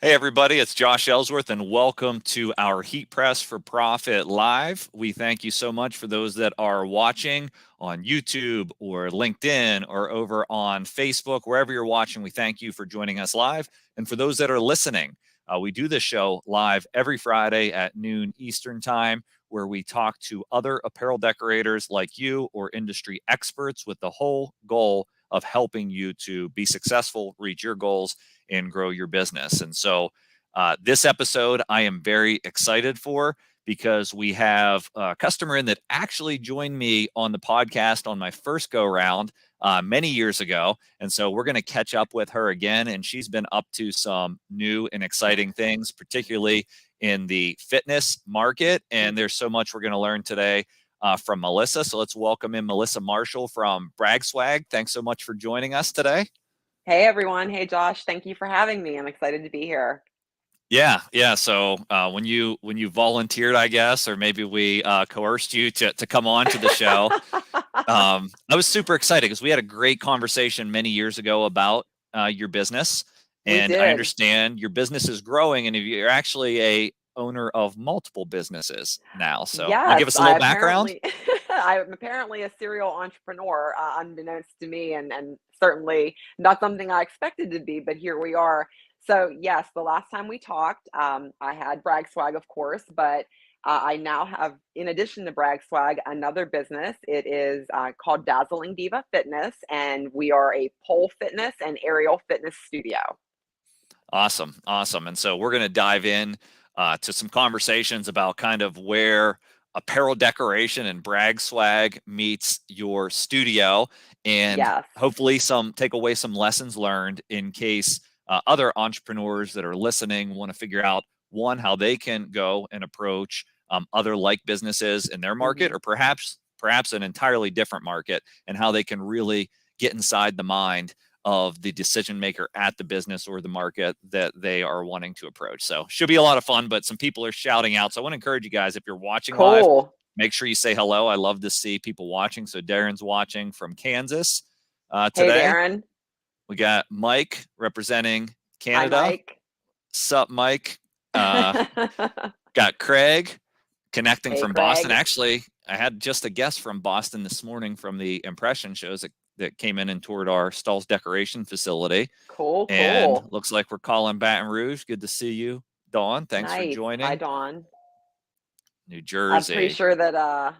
Hey, everybody, it's Josh Ellsworth, and welcome to our Heat Press for Profit Live. We thank you so much for those that are watching on YouTube or LinkedIn or over on Facebook, wherever you're watching. We thank you for joining us live. And for those that are listening, we do this show live every Friday at noon Eastern Time, where we talk to other apparel decorators like you or industry experts with the whole goal of helping you to be successful, reach your goals, and grow your business. And so this episode I am very excited for because we have a customer in that actually joined me on the podcast on my first go round many years ago. And so we're going to catch up with her again. And she's been up to some new and exciting things, particularly in the fitness market. And there's so much we're going to learn today from Milissa. So let's welcome in Milissa Marshall from Brag Swag. Thanks so much for joining us today. Hey everyone. Hey Josh. Thank you for having me. I'm excited to be here. Yeah. So when you volunteered, I guess, or maybe we coerced you to come on to the show, I was super excited because we had a great conversation many years ago about your business, and I understand your business is growing, and you're actually a owner of multiple businesses now. So yes, want to give us a little background? I'm apparently a serial entrepreneur, unbeknownst to me, and certainly not something I expected to be, but here we are. So yes, the last time we talked, I had Brag Swag, of course, but I now have, in addition to Brag Swag, another business. It is called Dazzling Diva Fitness, and we are a pole fitness and aerial fitness studio. Awesome. And so we're going to dive in to some conversations about kind of where apparel decoration and Brag Swag meets your studio, and hopefully take away some lessons learned in case other entrepreneurs that are listening want to figure out, one, how they can go and approach other like businesses in their market, or perhaps an entirely different market, and how they can really get inside the mind of the decision maker at the business or the market that they are wanting to approach. So should be a lot of fun, but some people are shouting out. So I want to encourage you guys, if you're watching live, make sure you say hello. I love to see people watching. So Darren's watching from Kansas today. Hey, Darren. We got Mike representing Canada. Hi, Mike. Sup, Mike. Got Craig connecting from Boston. Actually, I had just a guest from Boston this morning from the impression shows that came in and toured our Stahls decoration facility. Cool. And looks like we're calling Baton Rouge. Good to see you, Dawn. Thanks for joining. Hi, Dawn. New Jersey. I'm pretty sure that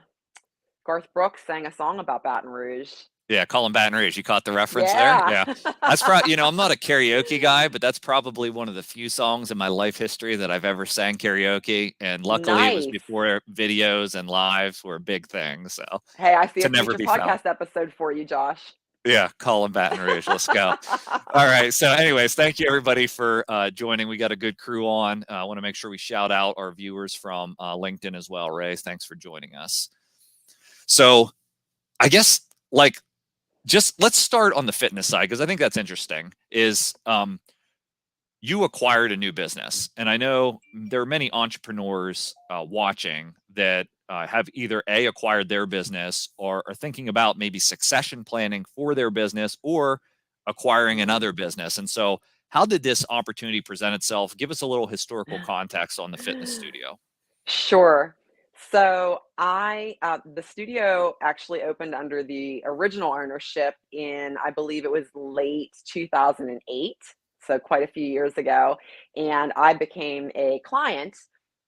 Garth Brooks sang a song about Baton Rouge. Yeah, calling Baton Rouge. You caught the reference there? Yeah. That's probably, I'm not a karaoke guy, but that's probably one of the few songs in my life history that I've ever sang karaoke. And luckily it was before videos and lives were a big thing. So hey, I see a future podcast episode for you, Josh. Yeah, calling Baton Rouge. Let's go. All right. So anyways, thank you everybody for joining. We got a good crew on. I want to make sure we shout out our viewers from LinkedIn as well. Ray, thanks for joining us. So I guess just let's start on the fitness side, because I think that's interesting, is you acquired a new business. And I know there are many entrepreneurs watching that have either acquired their business or are thinking about maybe succession planning for their business or acquiring another business. And so how did this opportunity present itself? Give us a little historical context on the fitness studio. Sure. So the studio actually opened under the original ownership in, I believe it was late 2008, so quite a few years ago. And I became a client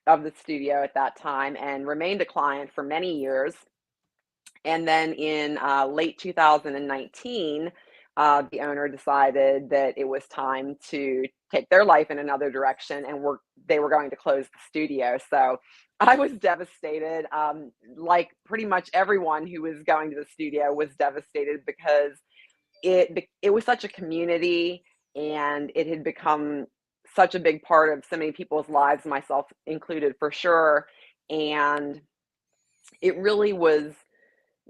of the studio at that time and remained a client for many years. And then in late 2019, the owner decided that it was time to take their life in another direction, and they were going to close the studio. So I was devastated. Like pretty much everyone who was going to the studio was devastated, because it was such a community, and it had become such a big part of so many people's lives, myself included, for sure. And it really was,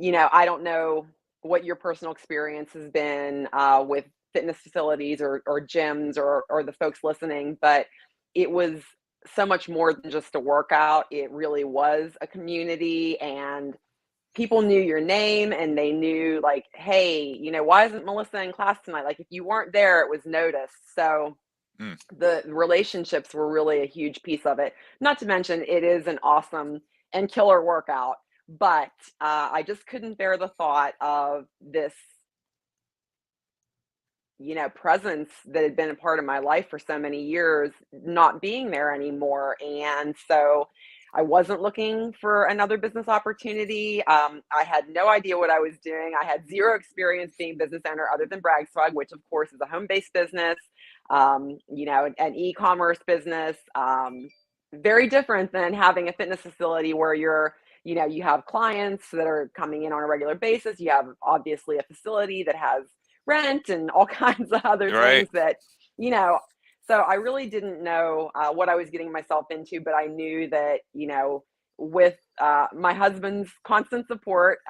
I don't know what your personal experience has been with fitness facilities or gyms or the folks listening, but it was so much more than just a workout. It really was a community, and people knew your name, and they knew, hey, why isn't Milissa in class tonight? Like, if you weren't there, it was noticed. So Mm. The relationships were really a huge piece of it. Not to mention, it is an awesome and killer workout, but I just couldn't bear the thought of this, presence that had been a part of my life for so many years not being there anymore. And so I wasn't looking for another business opportunity. I had no idea what I was doing. I had zero experience being business owner other than Brag Swag, which of course is a home-based business, an e-commerce business. Very different than having a fitness facility where you have clients that are coming in on a regular basis. You have obviously a facility that has rent and all kinds of other Right. things that, you know, so I really didn't know what I was getting myself into, but I knew that, with my husband's constant support,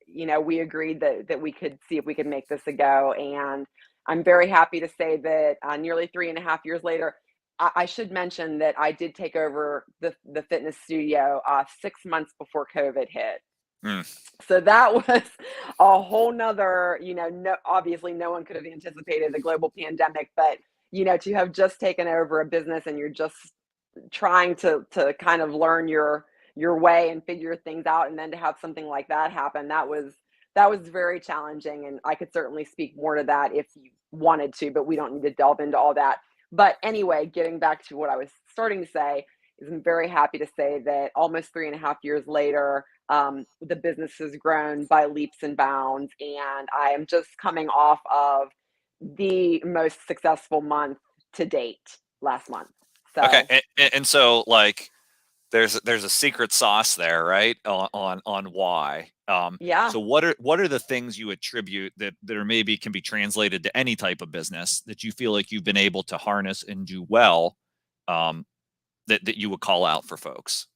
we agreed that we could see if we could make this a go. And I'm very happy to say that nearly 3.5 years later, I should mention that I did take over the fitness studio 6 months before COVID hit. Mm. So that was a whole nother, no, obviously no one could have anticipated the global pandemic, but to have just taken over a business and you're just trying to kind of learn your way and figure things out, and then to have something like that happen, that was very challenging. And I could certainly speak more to that if you wanted to, but we don't need to delve into all that. But anyway, getting back to what I was starting to say is I'm very happy to say that almost 3.5 years later, the business has grown by leaps and bounds, and I am just coming off of the most successful month to date last month. Okay. So And so like there's a secret sauce there, right? On why. yeah, So what are the things you attribute that are maybe can be translated to any type of business that you feel like you've been able to harness and do well, um, that you would call out for folks?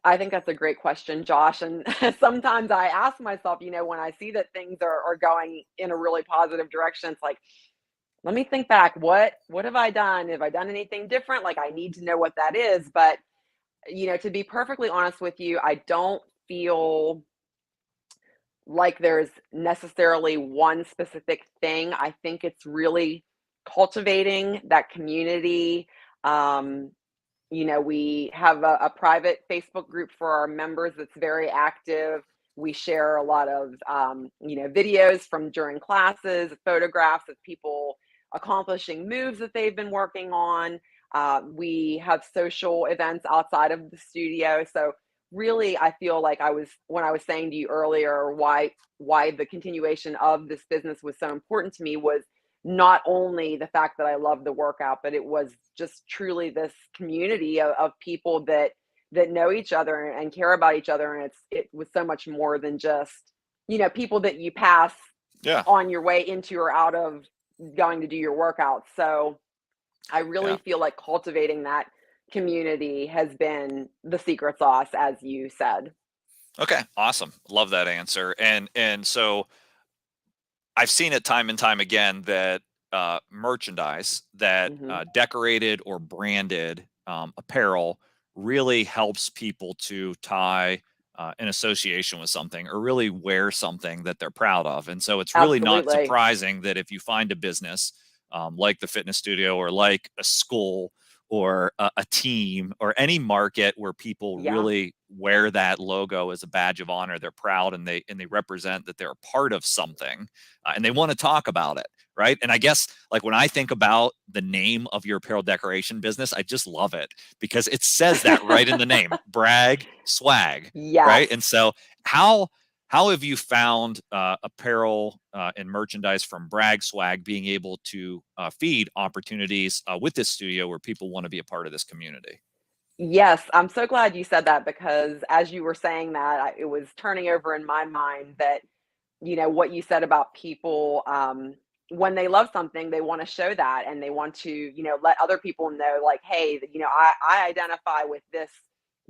I think that's a great question, Josh. And sometimes I ask myself, when I see that things are going in a really positive direction, it's like, let me think back. What have I done? Have I done anything different? Like I need to know what that is. But to be perfectly honest with you, I don't feel like there's necessarily one specific thing. I think it's really cultivating that community. Um, we have a private Facebook group for our members that's very active. We share a lot of, videos from during classes, photographs of people accomplishing moves that they've been working on. We have social events outside of the studio. So really, I feel like when I was saying to you earlier why the continuation of this business was so important to me was not only the fact that I love the workout, but it was just truly this community of people that know each other and care about each other. And it was so much more than just, people that you pass Yeah. on your way into or out of going to do your workout. So I really Yeah. feel like cultivating that community has been the secret sauce, as you said. Okay. Awesome. Love that answer. And so I've seen it time and time again that merchandise that Hmm. decorated or branded apparel really helps people to tie an association with something or really wear something that they're proud of. And so it's really not Absolutely. surprising that if you find a business like the fitness studio or like a school or a team or any market where people Yeah. really wear that logo as a badge of honor, they're proud and they represent that they're a part of something, and they want to talk about it, right? And I guess like when I think about the name of your apparel decoration business, I just love it because it says that right in the name, Brag Swag, Yes. right? And so how how have you found apparel and merchandise from Brag Swag being able to feed opportunities with this studio where people want to be a part of this community? Yes, I'm so glad you said that because as you were saying that, it was turning over in my mind that, what you said about people, when they love something, they want to show that and they want to, let other people know, like, hey, I identify with this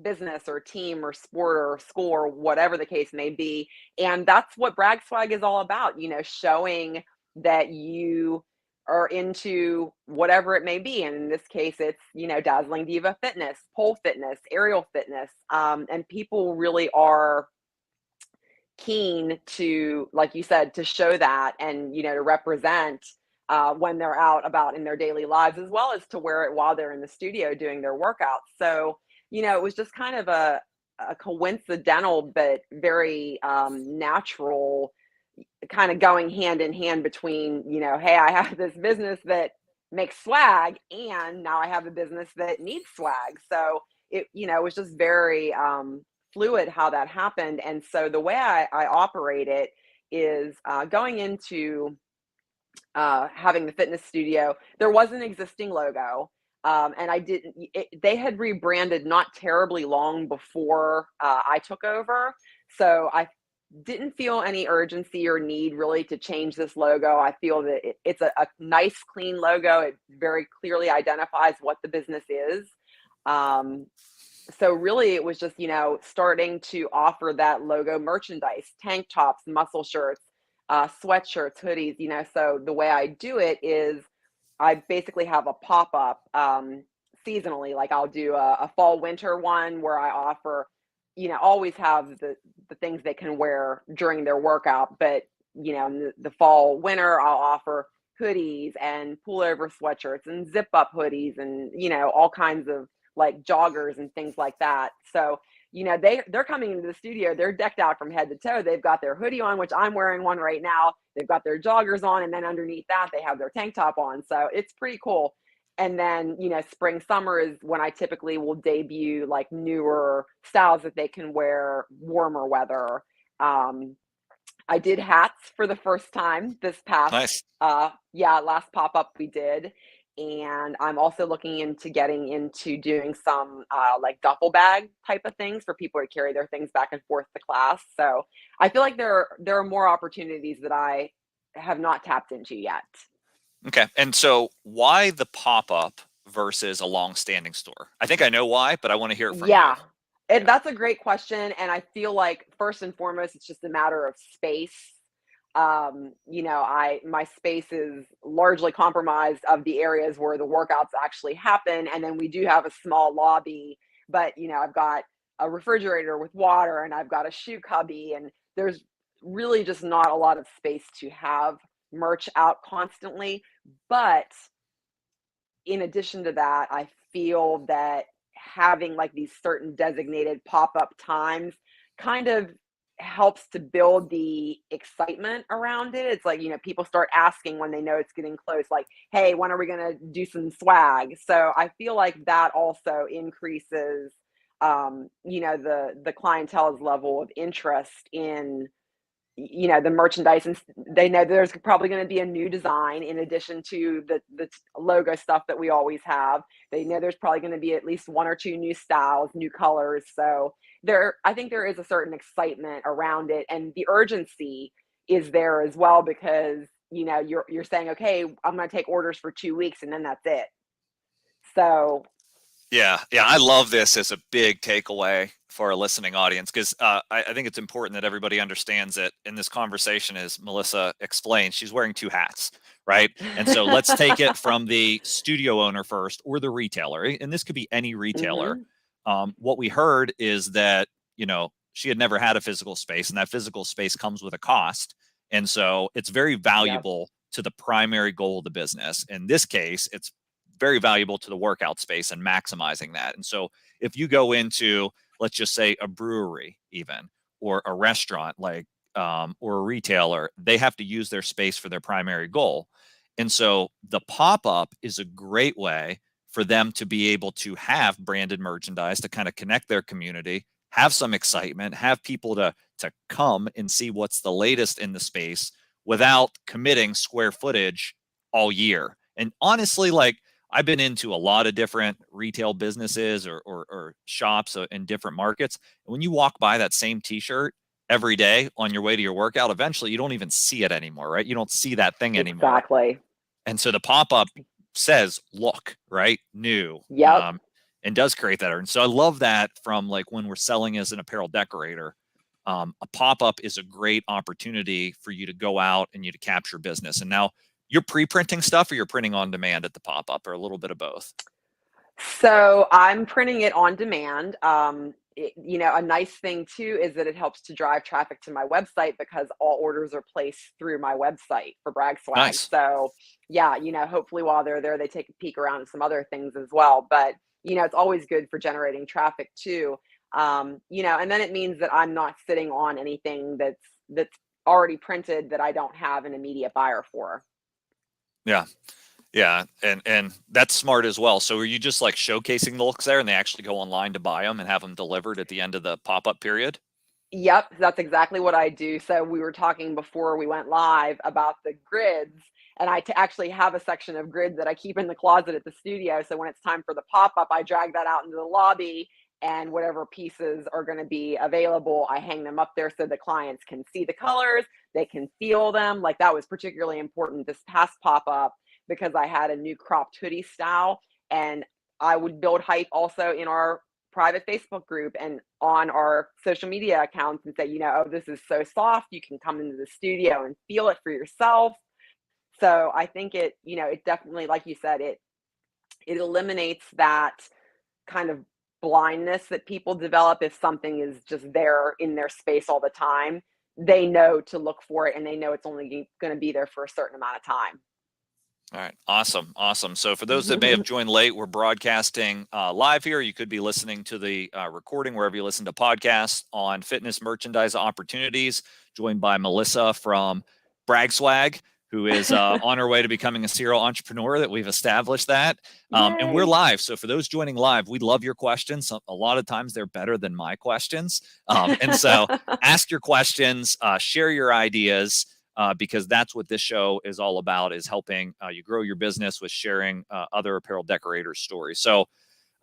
business or team or sport or school or whatever the case may be. And that's what Brag Swag is all about, showing that you are into whatever it may be. And in this case, it's, Dazzling Diva Fitness, pole fitness, aerial fitness. And people really are keen to, like you said, to show that and, to represent. when they're out about in their daily lives, as well as to wear it while they're in the studio doing their workouts. So, it was just kind of a coincidental but very natural kind of going hand in hand between, hey, I have this business that makes swag, and now I have a business that needs swag. So it was just very fluid how that happened. And so the way I operate it is going into having the fitness studio, there was an existing logo. And they had rebranded not terribly long before I took over. So I didn't feel any urgency or need really to change this logo. I feel that it's a nice, clean logo. It very clearly identifies what the business is. So really it was just, starting to offer that logo merchandise, tank tops, muscle shirts, sweatshirts, hoodies, so the way I do it is I basically have a pop-up seasonally. Like I'll do a fall winter one where I offer, always have the things they can wear during their workout. But, in the fall winter, I'll offer hoodies and pullover sweatshirts and zip up hoodies and, all kinds of like joggers and things like that. So, they're coming into the studio, they're decked out from head to toe. They've got their hoodie on, which I'm wearing one right now. They've got their joggers on, and then underneath that, they have their tank top on. So it's pretty cool. And then, spring, summer is when I typically will debut like newer styles that they can wear warmer weather. I did hats for the first time this past, Nice. last pop up we did. And I'm also looking into getting into doing some like duffel bag type of things for people to carry their things back and forth to class. So I feel like there are more opportunities that I have not tapped into yet. Okay. And so why the pop-up versus a long-standing store? I think I know why, but I want to hear it from you. Yeah, that's a great question. And I feel like first and foremost, it's just a matter of space. My space is largely compromised of the areas where the workouts actually happen. And then we do have a small lobby, but I've got a refrigerator with water, and I've got a shoe cubby, and there's really just not a lot of space to have merch out constantly. But in addition to that, I feel that having like these certain designated pop-up times kind of helps to build the excitement around it. It's like, people start asking when they know it's getting close, like, hey, when are we going to do some swag? So I feel like that also increases, the clientele's level of interest in the merchandise, and they know there's probably going to be a new design in addition to the logo stuff that we always have. They know there's probably going to be at least one or two new styles, new colors. So I think there is a certain excitement around it, and the urgency is there as well, because you're saying, okay, I'm going to take orders for 2 weeks and then that's it. So Yeah, I love this as a big takeaway for our listening audience, because I think it's important that everybody understands that in this conversation, as Melissa explained, she's wearing two hats, right? And so let's take it from the studio owner first, or the retailer, and this could be any retailer. mhm, What we heard is that she had never had a physical space, and that physical space comes with a cost, and so it's very yep, valuable to the primary goal of the business. In this case, it's very valuable to the workout space and maximizing that. And so if you go into, let's just say, a brewery even, or a restaurant, like or a retailer, they have to use their space for their primary goal. And so the pop-up is a great way for them to be able to have branded merchandise to kind of connect their community, have some excitement, have people to come and see what's the latest in the space without committing square footage all year. And honestly, like, I've been into a lot of different retail businesses or shops in different markets. And when you walk by that same t-shirt every day on your way to your workout, eventually you don't even see it anymore, right? You don't see that thing anymore. exactly. And so the pop-up says, look, right? New, Yep. and does create that. And so I love that from like when we're selling as an apparel decorator, a pop-up is a great opportunity for you to go out and you to capture business. And now, you're pre-printing stuff, or you're printing on demand at the pop-up, or a little bit of both? So I'm printing it on demand. a nice thing too is that it helps to drive traffic to my website because all orders are placed through my website for Brag Swag. Nice. So yeah, hopefully while they're there, they take a peek around some other things as well. But it's always good for generating traffic too. And then it means that I'm not sitting on anything that's already printed that I don't have an immediate buyer for. Yeah. Yeah. And that's smart as well. So are you just like showcasing the looks there and they actually go online to buy them and have them delivered at the end of the pop-up period? Yep, that's exactly what I do. So we were talking before we went live about the grids, and I actually have a section of grid that I keep in the closet at the studio. So when it's time for the pop-up, I drag that out into the lobby, and whatever pieces are going to be available, I hang them up there so the clients can see the colors, they can feel them. Like that was particularly important this past pop-up because I had a new cropped hoodie style, and I would build hype also in our private Facebook group and on our social media accounts and say, oh, this is so soft. You can come into the studio and feel it for yourself. So I think it definitely, like you said, it eliminates that kind of blindness that people develop if something is just there in their space all the time. They know to look for it and they know it's only going to be there for a certain amount of time. All right. Awesome. Awesome. So for those that may have joined late, we're broadcasting live here. You could be listening to the recording wherever you listen to podcasts on fitness merchandise opportunities, joined by Milissa from Brag Swag, who is on her way to becoming a serial entrepreneur that we've established that. And we're live. So for those joining live, we love your questions. A lot of times they're better than my questions. And so ask your questions, share your ideas. Because that's what this show is all about, is helping you grow your business with sharing other apparel decorators' stories. So,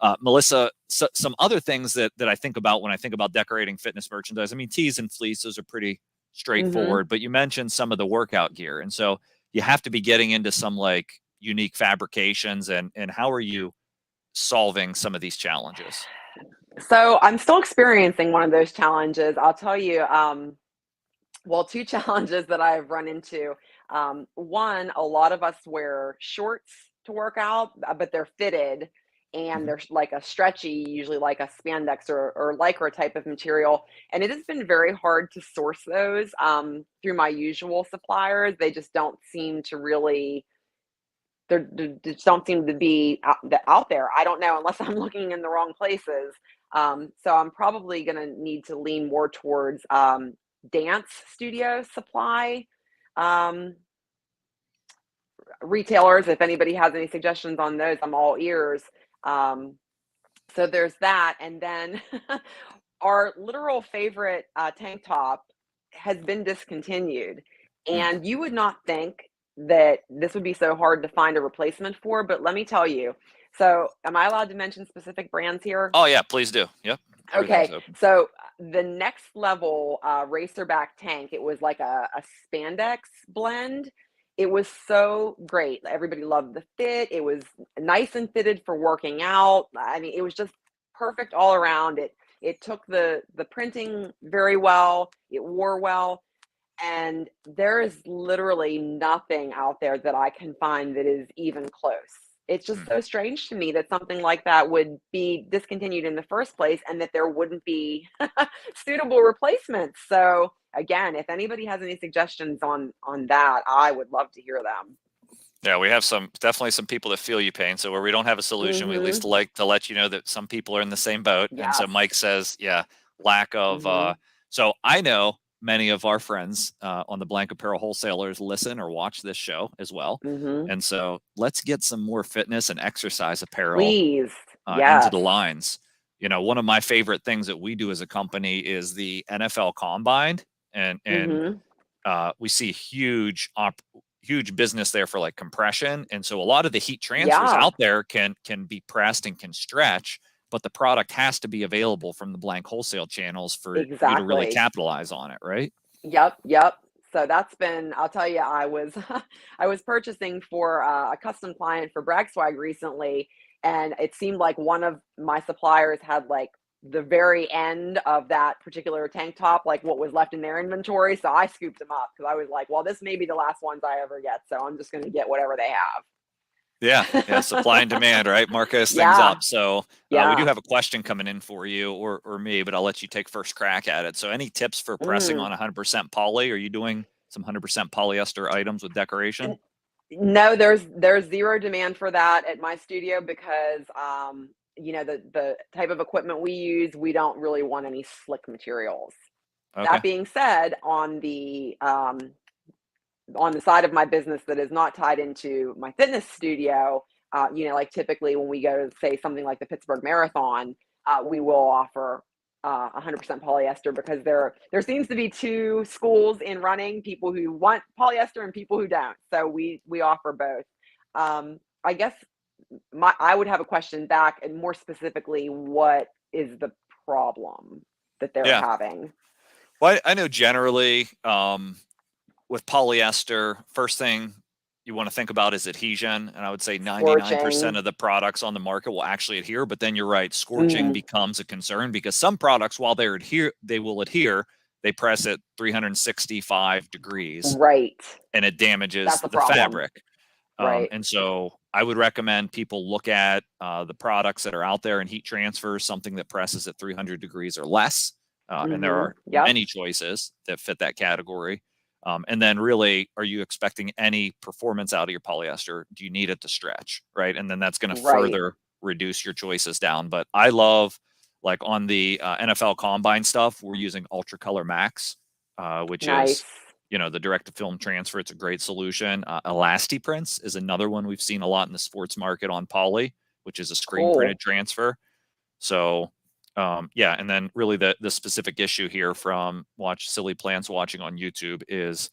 Milissa, some other things that I think about when I think about decorating fitness merchandise. I mean, tees and fleece, those are pretty straightforward, but you mentioned some of the workout gear. And so you have to be getting into some like unique fabrications and how are you solving some of these challenges? So I'm still experiencing one of those challenges. I'll tell you, well, two challenges that I've run into. One, a lot of us wear shorts to work out, but they're fitted and Mhm. they're like a stretchy, usually like a spandex or lycra type of material. And it has been very hard to source those through my usual suppliers. They just don't seem to really, they just don't seem to be out there. I don't know, unless I'm looking in the wrong places. So I'm probably going to need to lean more towards dance studio supply um, retailers. If anybody has any suggestions on those, I'm all ears. Um, so there's that. And then our literal favorite tank top has been discontinued. Mm. And you would not think that this would be so hard to find a replacement for, but let me tell you. So, am I allowed to mention specific brands here? Oh, yeah, please do. Yep. Everything's Okay, open. so the next level racerback tank, it was like a spandex blend. It was so great. Everybody loved the fit. It was nice and fitted for working out. I mean, it was just perfect all around. It took the printing very well. It wore well. And there is literally nothing out there that I can find that is even close. It's just Mm. so strange to me that something like that would be discontinued in the first place and that there wouldn't be suitable replacements. So again, if anybody has any suggestions on that, I would love to hear them. Yeah, we have definitely some people that feel you pain. So where we don't have a solution, we at least Mhm. like to let you know that some people are in the same boat. And so Yes. Mike says, yeah, lack of Mhm. so I know many of our friends on the Blank Apparel wholesalers listen or watch this show as well. Mhm. And so let's get some more fitness and exercise apparel Please. into the Yes. lines. You know, one of my favorite things that we do as a company is the NFL Combine, and Mhm. we see huge business there for like compression, and so a lot of the heat transfers Yeah, out there can be pressed and can stretch, but the product has to be available from the Blank wholesale channels for you to really exactly. capitalize on it, right? Yep, yep. So that's been, I'll tell you, I was I was purchasing for a custom client for Brag Swag recently, and it seemed like one of my suppliers had like the very end of that particular tank top, like what was left in their inventory. So I scooped them up because I was like, well, this may be the last ones I ever get. So I'm just going to get whatever they have. Yeah, yeah, supply and demand, right? Marcos things Yeah, up. So we do yeah. have a question coming in for you or me, but I'll let you take first crack at it. So any tips for pressing Mm. on 100% poly? Are you doing some 100% polyester items with decoration? No, there's zero demand for that at my studio because the type of equipment we use, we don't really want any slick materials. Okay. That being said, on the side of my business that is not tied into my fitness studio, like typically when we go to say something like the Pittsburgh Marathon, we will offer 100% polyester because there seems to be two schools in running: people who want polyester and people who don't. So we offer both. I guess I would have a question back, and more specifically, what is the problem that they're Yeah. having? Well, I know generally with polyester, first thing you want to think about is adhesion. And I would say 99% Scorching. of the products on the market will actually adhere. But then you're right, scorching Mm, becomes a concern because some products, while they will adhere, they press at 365 degrees right. and it damages That's a the problem. fabric. Right. And so I would recommend people look at the products that are out there in heat transfers, something that presses at 300 degrees or less. And there Mhm. are Yep. many choices that fit that category. And then really, are you expecting any performance out of your polyester? Do you need it to stretch? Right. And then that's going to Right. further reduce your choices down. But I love, like on the NFL combine stuff, we're using Ultra Color Max, which is Nice. the direct to film transfer. It's a great solution. Elastiprints is another one we've seen a lot in the sports market on poly, which is a screen printed Cool. transfer. So yeah, and then really the specific issue here from watch silly plants watching on YouTube is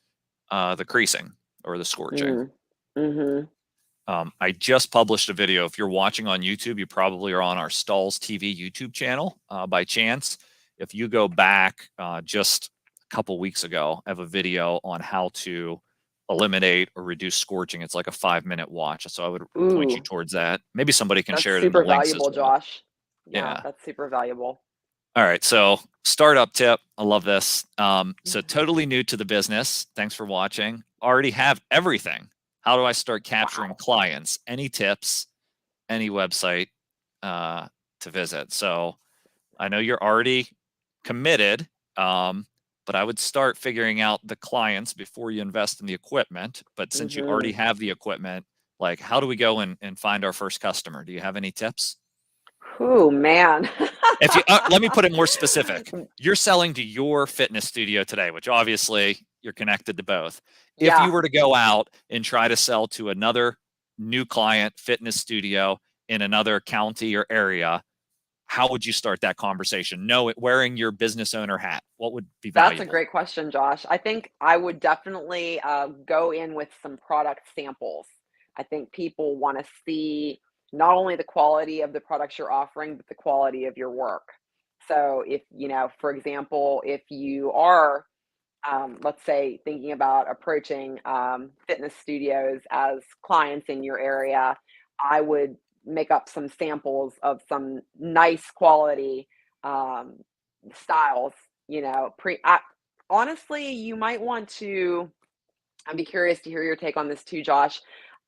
the creasing or the scorching. Mm. Mhm. I just published a video. If you're watching on YouTube, you probably are on our Stahls TV YouTube channel by chance. If you go back just a couple weeks ago, I have a video on how to eliminate or reduce scorching. It's like a 5-minute watch. So I would point you Ooh, towards that. Maybe somebody can that's share it in the super links as valuable, well. Josh. Yeah, Yeah. that's super valuable. All right. So startup tip. I love this. So Mhm. totally new to the business. Thanks for watching. Already have everything. How do I start capturing Wow. clients? Any tips? Any website to visit. So I know you're already committed, but I would start figuring out the clients before you invest in the equipment. But since you already Mhm. have the equipment, like how do we go and find our first customer? Do you have any tips? Ooh, man. If you let me put it more specific, you're selling to your fitness studio today, which obviously you're connected to both. If you Yeah, were to go out and try to sell to another new client fitness studio in another county or area, how would you start that conversation? No, wearing your business owner hat, what would be that's a valuable? great question, Josh. I think I would definitely go in with some product samples. I think people want to see not only the quality of the products you're offering, but the quality of your work. So, if for example, if you are, let's say, thinking about approaching fitness studios as clients in your area, I would make up some samples of some nice quality um, styles. Honestly, you might want to. I'd be curious to hear your take on this too, Josh.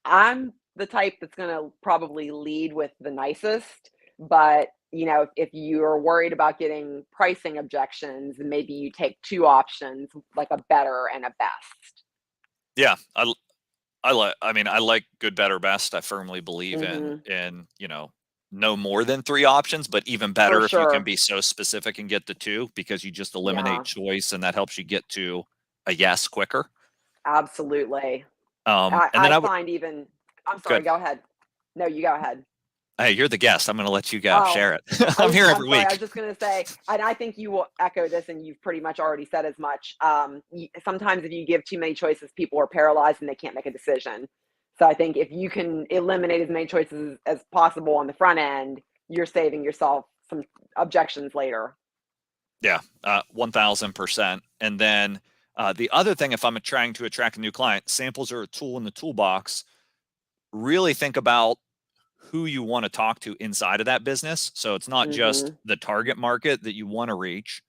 I'm the type that's going to probably lead with the nicest, but if you're worried about getting pricing objections, maybe you take two options, like a better and a best. Yeah, I like good, better, best. I firmly believe Hmm. in no more than three options, but even For better if you can sure. be so specific and get to two because you just eliminate Yeah, choice and that helps you get to a yes quicker. absolutely. Um, I, and then I I would find even, I'm sorry, good. go ahead. No, you go ahead. Hey, you're the guest. I'm going to let you go. Oh, Share it. I'm here I'm every sorry. I was week. just going to say, and I think you will echo this, and you've pretty much already said as much. Sometimes if you give too many choices, people are paralyzed and they can't make a decision. So I think if you can eliminate as many choices as possible on the front end, you're saving yourself some objections later. Yeah, 1000%. And then the other thing, if I'm trying to attract a new client, samples are a tool in the toolbox. Really think about who you want to talk to inside of that business. So it's not just Hmm. the target market that you want to reach,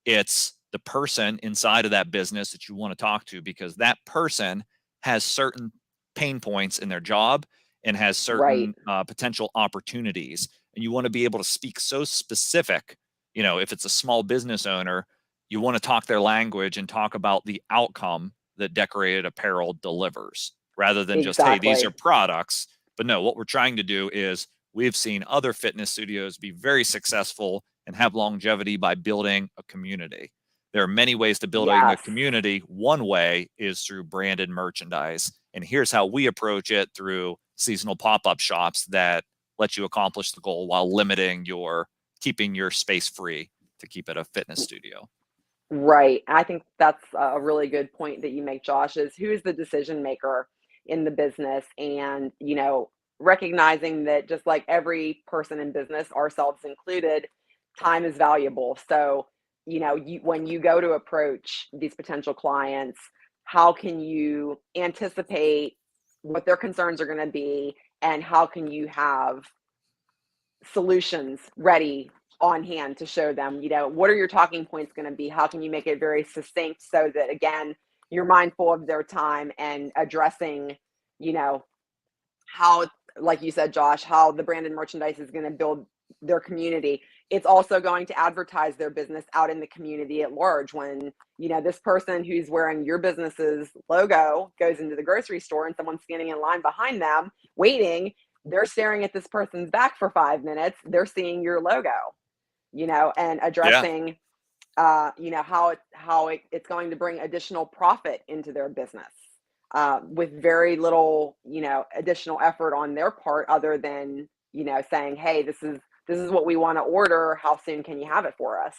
it's the person inside of that business that you want to talk to because that person has certain pain points in their job and has Right. certain potential opportunities. And you want to be able to speak so specific. If it's a small business owner, you want to talk their language and talk about the outcome that decorated apparel delivers rather than just, hey, these are Exactly. products. But no, what we're trying to do is we've seen other fitness studios be very successful and have longevity by building a community. There are many ways to building a Yes. community. One way is through branded merchandise. And here's how we approach it through seasonal pop-up shops that let you accomplish the goal while limiting keeping your space free to keep it a fitness studio. Right. I think that's a really good point that you make, Josh, is who's the decision maker in the business, and, recognizing that just like every person in business, ourselves included, time is valuable. So, when you go to approach these potential clients, how can you anticipate what their concerns are going to be, and how can you have solutions ready on hand to show them, what are your talking points going to be? How can you make it very succinct so that, again, you're mindful of their time and addressing, you know, how, like you said, Josh, how the branded merchandise is going to build their community. It's also going to advertise their business out in the community at large. When, this person who's wearing your business's logo goes into the grocery store and someone's standing in line behind them waiting, they're staring at this person's back for 5 minutes. They're seeing your logo, and Yeah. addressing, it's going to bring additional profit into their business, with very little, additional effort on their part, other than, saying, hey, this is what we want to order. How soon can you have it for us?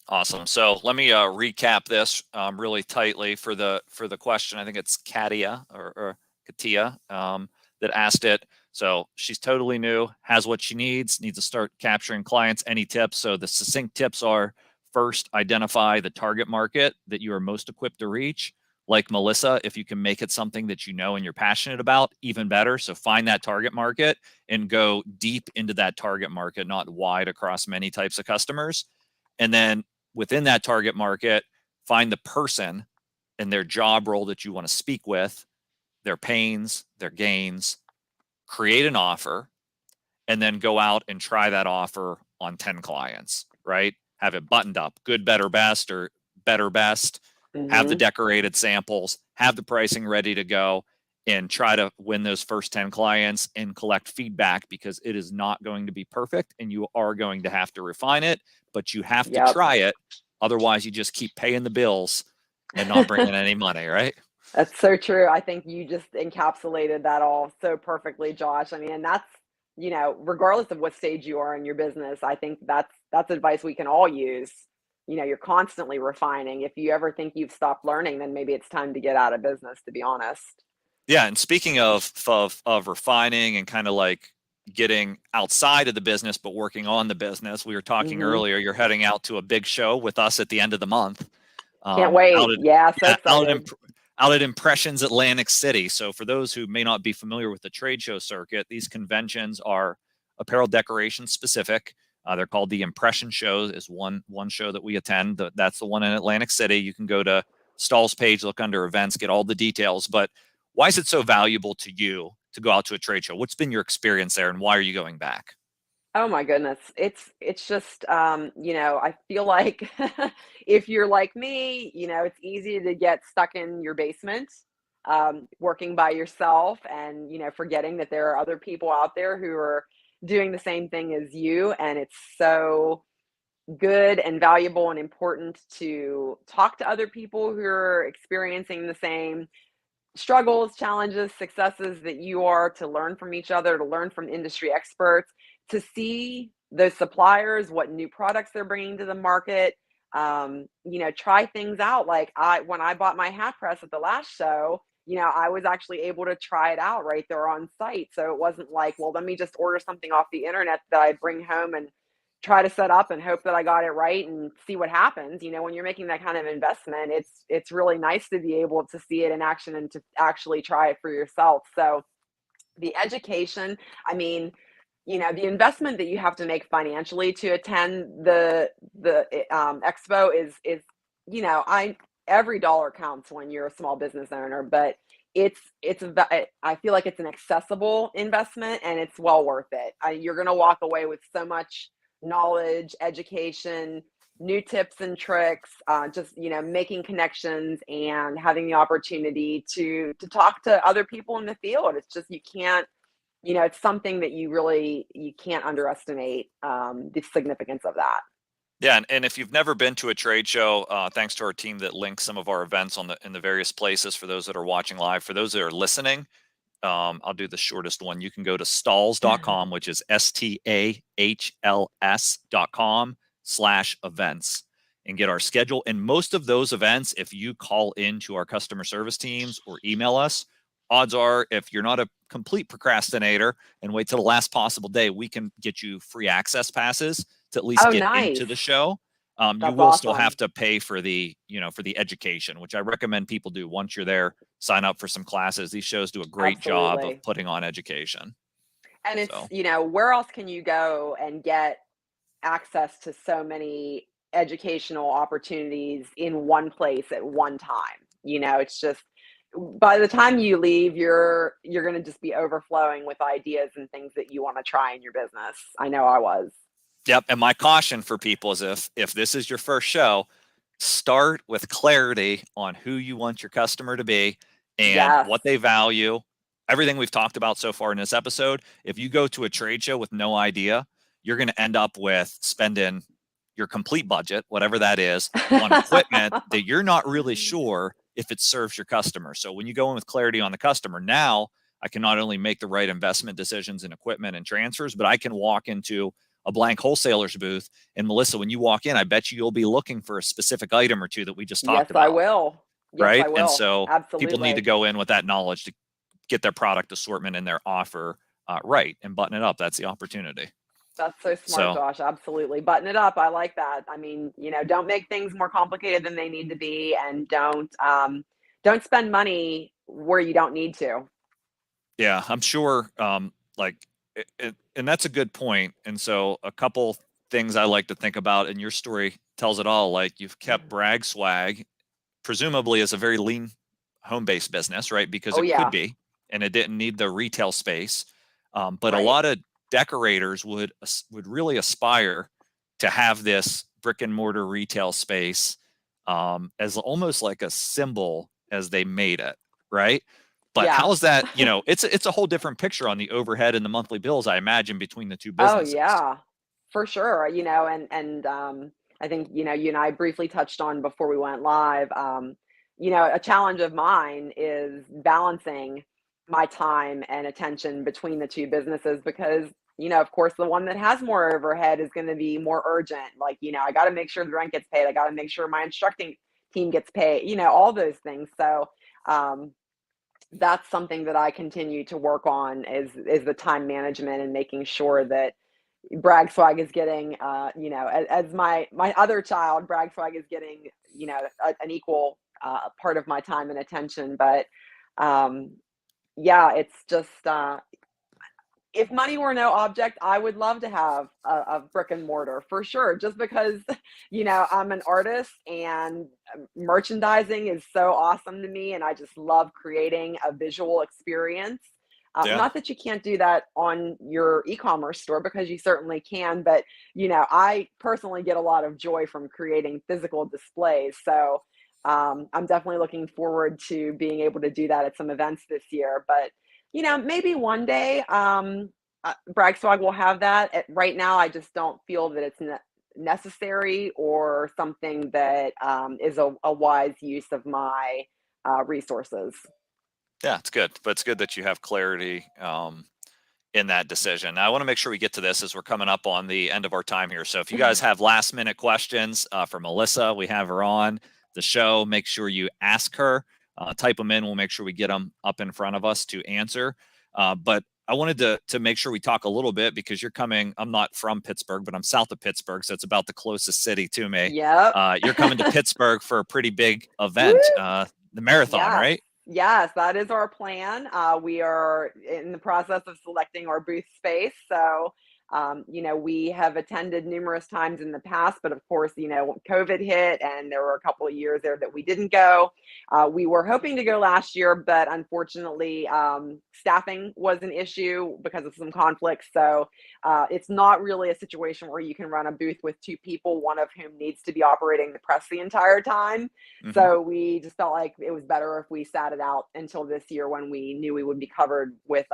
Awesome. So let me recap this really tightly for the question. I think it's Katia or Katia that asked it. So she's totally new, has what she needs to start capturing clients. Any tips? So the succinct tips are: first, identify the target market that you are most equipped to reach. Like Milissa, if you can make it something that you know and you're passionate about, even better. So find that target market and go deep into that target market, not wide across many types of customers. And then within that target market, find the person and their job role that you want to speak with, their pains, their gains, create an offer, and then go out and try that offer on 10 clients, right? Have it buttoned up, good, better, best, or better, best. Have the Mm-hmm. decorated samples, have the pricing ready to go, and try to win those first 10 clients and collect feedback, because it is not going to be perfect and you are going to have to refine it, but you have to Yep. try it. Otherwise, you just keep paying the bills and not bringing any money, right? That's so true. I think you just encapsulated that all so perfectly, Josh. I mean, and that's, regardless of what stage you are in your business, I think that's advice we can all use. You're constantly refining. If you ever think you've stopped learning, then maybe it's time to get out of business, to be honest. Yeah, and speaking of refining and kind of like getting outside of the business but working on the business, we were talking Hmm. earlier. You're heading out to a big show with us at the end of the month. Can't Out wait. at Yeah, so yeah, excited. out at Impressions Atlantic City. So for those who may not be familiar with the trade show circuit, these conventions are apparel decoration specific. They're called the Impression Shows. Is one show that we attend. That's the one in Atlantic City. You can go to Stahls page, look under events, get all the details. But why is it so valuable to you to go out to a trade show? What's been your experience there, and why are you going back? Oh my goodness. It's just, I feel like if you're like me, it's easy to get stuck in your basement, working by yourself, and, forgetting that there are other people out there who are doing the same thing as you. And it's so good and valuable and important to talk to other people who are experiencing the same struggles, challenges, successes that you are, to learn from each other, to learn from industry experts, to see those suppliers, what new products they're bringing to the market. Try things out. Like, when I bought my hat press at the last show, I was actually able to try it out right there on site. So it wasn't like, well, let me just order something off the internet that I bring home and try to set up and hope that I got it right and see what happens. When you're making that kind of investment, it's really nice to be able to see it in action and to actually try it for yourself. So the education, I mean, the investment that you have to make financially to attend the expo is, I every dollar counts when you're a small business owner, but I feel like it's an accessible investment and it's well worth it. You're going to walk away with so much knowledge, education, new tips and tricks, just making connections and having the opportunity to talk to other people in the field. It's just, you can't, it's something that you can't underestimate, the significance of that. Yeah, and if you've never been to a trade show, thanks to our team that links some of our events in the various places for those that are watching live. For those that are listening, I'll do the shortest one. You can go to stahls.com, which is stahls.com/events, and get our schedule. And most of those events, if you call into our customer service teams or email us, odds are, if you're not a complete procrastinator and wait till the last possible day, we can get you free access passes to at least Oh, get nice. into the show. You That's will still have awesome. to pay for for the education, which I recommend people do. Once you're there, sign up for some classes. These shows do a great job of Absolutely. putting on education. And it's, So, where else can you go and get access to so many educational opportunities in one place at one time? It's just, by the time you leave, you're going to just be overflowing with ideas and things that you want to try in your business. I know I was. yep. And my caution for people is, if this is your first show, start with clarity on who you want your customer to be and Yes. what they value. Everything we've talked about so far in this episode, if you go to a trade show with no idea, you're going to end up with spending your complete budget, whatever that is, on equipment that you're not really sure if it serves your customer. So when you go in with clarity on the customer, now I can not only make the right investment decisions in equipment and transfers, but I can walk into a blank wholesaler's booth. And Milissa, when you walk in, I bet you'll be looking for a specific item or two that we just Yes, talked I about, will. Yes, right? I And will. so people need to Absolutely. go in with that knowledge to get their product assortment and their offer right and button it up. That's the opportunity. That's so smart, So, Josh. Absolutely. Button it up. I like that. I mean, don't make things more complicated than they need to be, and don't spend money where you don't need to. yeah, I'm sure. Like, and that's a good point. And so, a couple things I like to think about, and your story tells it all. Like, you've kept Brag Swag, presumably as a very lean home-based business, right? Because Oh it could yeah, be, and it didn't need the retail space. But a right. lot of decorators would really aspire to have this brick and mortar retail space, as almost like a symbol as they made it, right? But Yeah. how's that? It's a whole different picture on the overhead and the monthly bills, I imagine, between the two Oh businesses. yeah, for sure. And I think you and I briefly touched on before we went live. A challenge of mine is balancing my time and attention between the two businesses because of course, the one that has more overhead is going to be more urgent. Like I got to make sure the rent gets paid. I got to make sure my instructing team gets paid. All those things. So. Um, that's something that I continue to work on is the time management and making sure that Brag Swag is getting, as my other child, Brag Swag is getting, an equal part of my time and attention. But um, yeah, it's just if money were no object, I would love to have a brick and mortar for sure. Just because, I'm an artist and merchandising is so awesome to me, and I just love creating a visual experience. Yeah. Not that you can't do that on your e-commerce store because you certainly can, but I personally get a lot of joy from creating physical displays. So I'm definitely looking forward to being able to do that at some events this year. But maybe one day, Brag Swag will have that. Right now, I just don't feel that it's necessary or something that is a wise use of my resources. Yeah, it's good. But it's good that you have clarity in that decision. Now, I want to make sure we get to this as we're coming up on the end of our time here. So if you guys have last minute questions for Milissa, we have her on the show. Make sure you ask her, type them in. We'll make sure we get them up in front of us to answer. But I wanted to make sure we talk a little bit because you're coming. I'm not from Pittsburgh, but I'm south of Pittsburgh, so it's about the closest city to me. Yep. You're coming to Pittsburgh for a pretty big Woo! event, the marathon, Yes. right? Yes, that is our plan. We are in the process of selecting our booth space. So We have attended numerous times in the past, but of course, COVID hit and there were a couple of years there that we didn't go. We were hoping to go last year, but unfortunately, staffing was an issue because of some conflicts. So it's not really a situation where you can run a booth with two people, one of whom needs to be operating the press the entire time. Mm-hmm. So we just felt like it was better if we sat it out until this year when we knew we would be covered with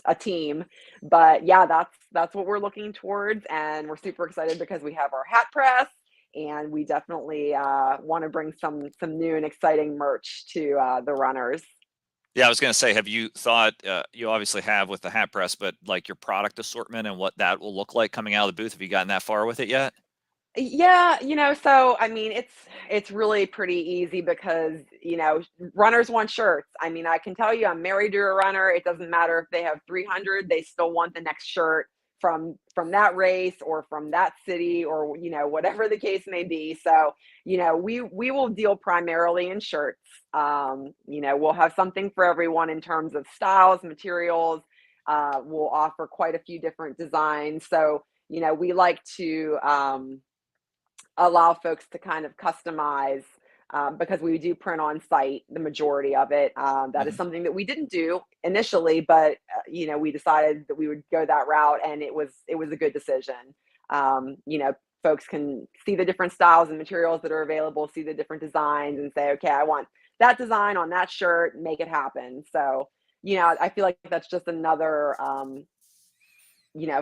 a team. But yeah, that's what we're looking towards, and we're super excited because we have our hat press, and we definitely want to bring some new and exciting merch to the runners. Yeah, I was going to say, have you thought, you obviously have with the hat press, but like your product assortment and what that will look like coming out of the booth? Have you gotten that far with it yet? Yeah, so I mean, it's really pretty easy because, runners want shirts. I mean, I can tell you I'm married to a runner. It doesn't matter if they have 300, they still want the next shirt from that race or from that city or, whatever the case may be. So, we will deal primarily in shirts. We'll have something for everyone in terms of styles, materials. We'll offer quite a few different designs. So, we like to allow folks to kind of customize, because we do print on site the majority of it. That is Mhm. something that we didn't do initially, but we decided that we would go that route, and it was a good decision. Folks can see the different styles and materials that are available, see the different designs, and say, okay, I want that design on that shirt, make it happen. So I feel like that's just another,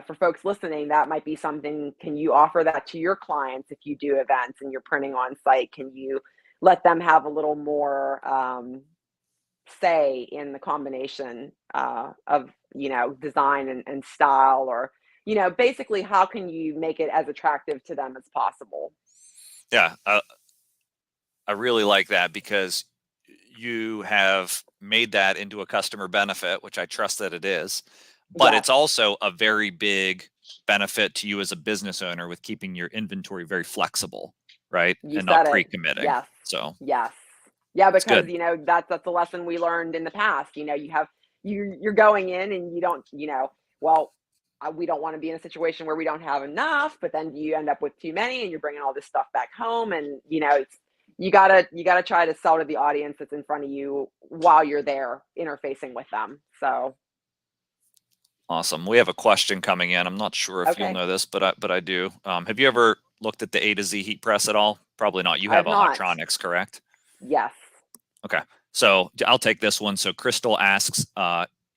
for folks listening, that might be something. Can you offer that to your clients if you do events and you're printing on site? Can you let them have a little more say in the combination of, design and style, or, basically how can you make it as attractive to them as possible? Yeah, I really like that because you have made that into a customer benefit, which I trust that it is. But Yes, it's also a very big benefit to you as a business owner with keeping your inventory very flexible, right? you And not said it. pre-committing. Yes, So yes. Yeah, it's because good. that's a lesson we learned in the past. You're going in and you don't, well, we don't want to be in a situation where we don't have enough, but then you end up with too many and you're bringing all this stuff back home, and you gotta try to sell to the audience that's in front of you while you're there interfacing with them. So Awesome. We have a question coming in. I'm not sure if you'll okay, know this, but I do. Have you ever looked at the A to Z heat press at all? Probably not. You I have have a not. Hotronics, correct? Yes. Okay. So I'll take this one. So Crystal asks,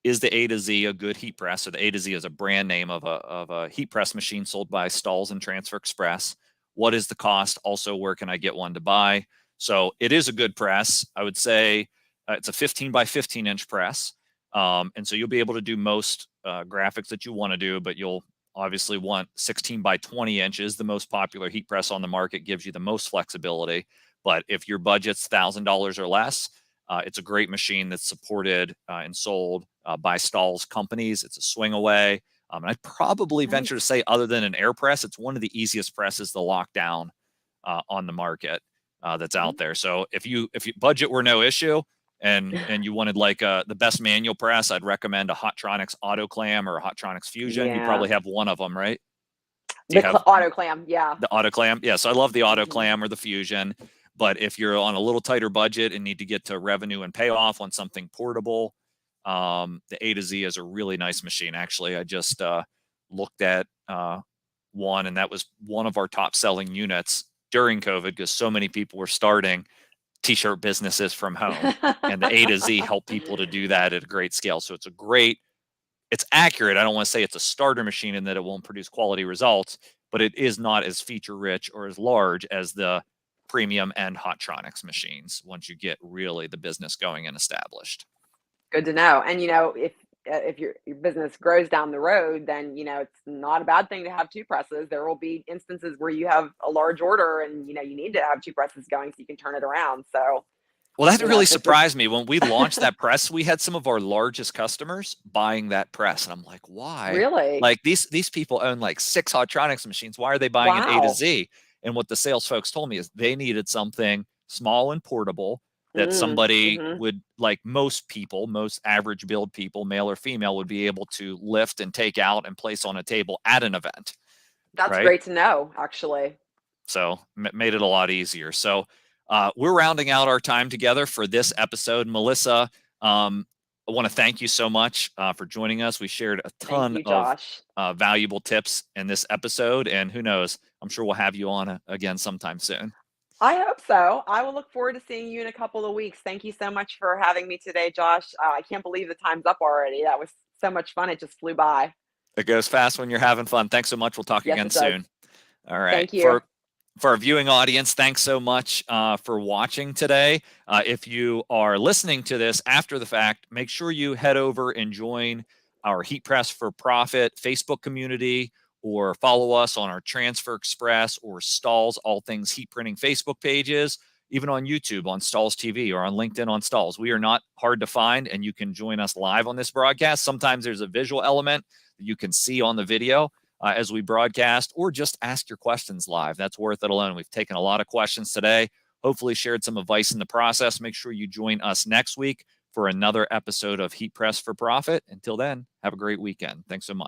is the A to Z a good heat press? So the A to Z is a brand name of a heat press machine sold by Stahls and Transfer Express. What is the cost? Also, where can I get one to buy? So it is a good press. I would say it's a 15 by 15 inch press. And so you'll be able to do most graphics that you want to do, but you'll obviously want 16 by 20 inches. The most popular heat press on the market gives you the most flexibility. But if your budget's $1,000 or less, it's a great machine that's supported and sold by Stahls companies. It's a swing away. And I'd probably venture to Nice. say, other than an air press, it's one of the easiest presses to lock down on the market that's out there. So if you budget were no issue, and you wanted like the best manual press, I'd recommend a Hotronics Autoclam or a Hotronics Fusion. You Yeah. probably have one of them, right? Do The you have autoclam. Yeah. the Autoclam? Yes, I love the Hmm. Autoclam or the Fusion. But if you're on a little tighter budget and need to get to revenue and payoff on something portable, the A to Z is a really nice machine. Actually, I just looked at one, and that was one of our top selling units during COVID because so many people were starting t-shirt businesses from home, and the A to Z help people to do that at a great scale. So it's accurate. I don't want to say it's a starter machine and that it won't produce quality results, but it is not as feature rich or as large as the premium and Hotronics machines once you get really the business going and established. Good to know. And if your business grows down the road, then it's not a bad thing to have two presses. There will be instances where you have a large order and you need to have two presses going so you can turn it around. So Well, that really if it's just surprised me when we launched that press. We had some of our largest customers buying that press, and I'm like, why? really, Like these people own like 6 Hotronics machines. Why are they buying an A to wow. Z? And what the sales folks told me is they needed something small and portable, that somebody Mm-hmm. would, like most people, most average build people, male or female, would be able to lift and take out and place on a table at an event, That's right? great to know, actually. So made it a lot easier. So we're rounding out our time together for this episode. Milissa, I want to thank you so much for joining us. We shared a Thank ton you, of Josh. valuable tips in this episode, and who knows, I'm sure we'll have you on again sometime soon. I hope so. I will look forward to seeing you in a couple of weeks. Thank you so much for having me today, Josh. I can't believe the time's up already. That was so much fun. It just flew by. It goes fast when you're having fun. Thanks so much. We'll talk Yes, again it does. soon. All right. Thank you. For our viewing audience, thanks so much for watching today. If you are listening to this after the fact, make sure you head over and join our Heat Press for Profit Facebook community, or follow us on our Transfer Express or Stahls All Things Heat Printing Facebook pages, even on YouTube on Stahls TV, or on LinkedIn on Stahls. We are not hard to find, and you can join us live on this broadcast. Sometimes there's a visual element that you can see on the video as we broadcast, or just ask your questions live. That's worth it alone. We've taken a lot of questions today, hopefully shared some advice in the process. Make sure you join us next week for another episode of Heat Press for Profit. Until then, have a great weekend. Thanks so much.